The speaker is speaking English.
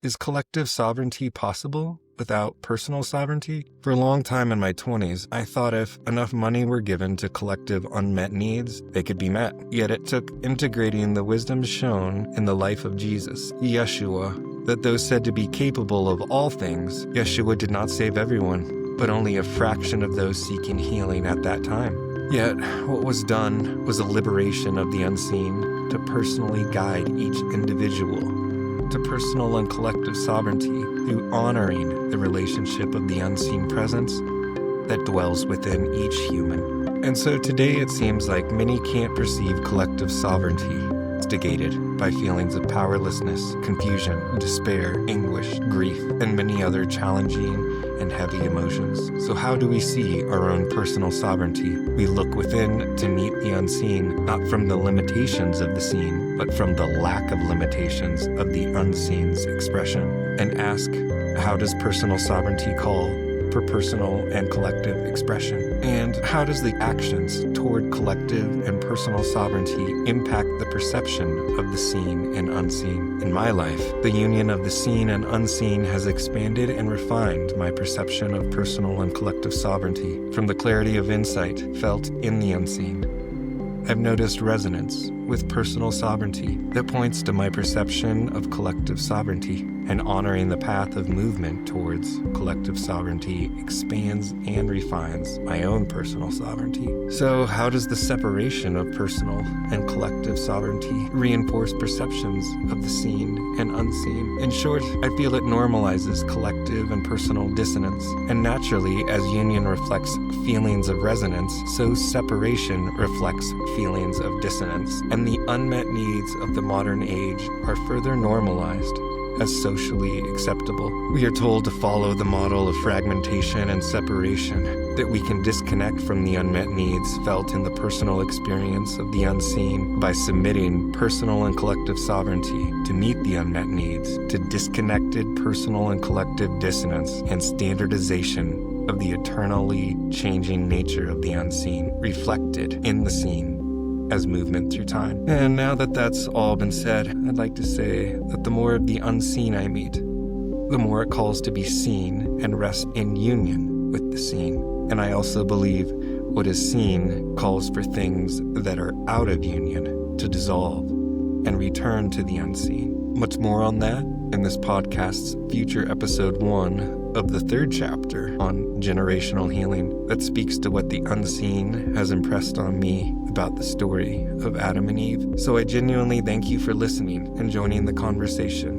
Is collective sovereignty possible without personal sovereignty? For a long time in my 20s, I thought if enough money were given to collective unmet needs, they could be met. Yet it took integrating the wisdom shown in the life of Jesus, Yeshua, that though said to be capable of all things, Yeshua did not save everyone, but only a fraction of those seeking healing at that time. Yet, what was done was a liberation of the unseen to personally guide each individual to personal and collective sovereignty through honoring the relationship of the unseen presence that dwells within each human. And so today it seems like many can't perceive collective sovereignty, instigated by feelings of powerlessness, confusion, despair, anguish, grief, and many other challenging and heavy emotions. So how do we see our own personal sovereignty? We look within to meet the unseen, not from the limitations of the seen, but from the lack of limitations of the unseen's expression, and ask, how does personal sovereignty call for personal and collective expression? And how does the actions toward collective and personal sovereignty impact the perception of the seen and unseen? In my life, the union of the seen and unseen has expanded and refined my perception of personal and collective sovereignty from the clarity of insight felt in the unseen. I've noticed resonance with personal sovereignty that points to my perception of collective sovereignty, and honoring the path of movement towards collective sovereignty expands and refines my own personal sovereignty. So how does the separation of personal and collective sovereignty reinforce perceptions of the seen and unseen? In short, I feel it normalizes collective and personal dissonance, and naturally, as union reflects feelings of resonance, so separation reflects feelings of dissonance, and the unmet needs of the modern age are further normalized as socially acceptable. We are told to follow the model of fragmentation and separation, that we can disconnect from the unmet needs felt in the personal experience of the unseen by submitting personal and collective sovereignty to meet the unmet needs, to disconnected personal and collective dissonance and standardization of the eternally changing nature of the unseen, reflected in the seen as movement through time. And now that that's all been said, I'd like to say that the more of the unseen I meet, the more it calls to be seen and rest in union with the seen. And I also believe what is seen calls for things that are out of union to dissolve and return to the unseen. Much more on that in this podcast's future episode 1 of the 3rd chapter on generational healing that speaks to what the unseen has impressed on me about the story of Adam and Eve. So I genuinely thank you for listening and joining the conversation.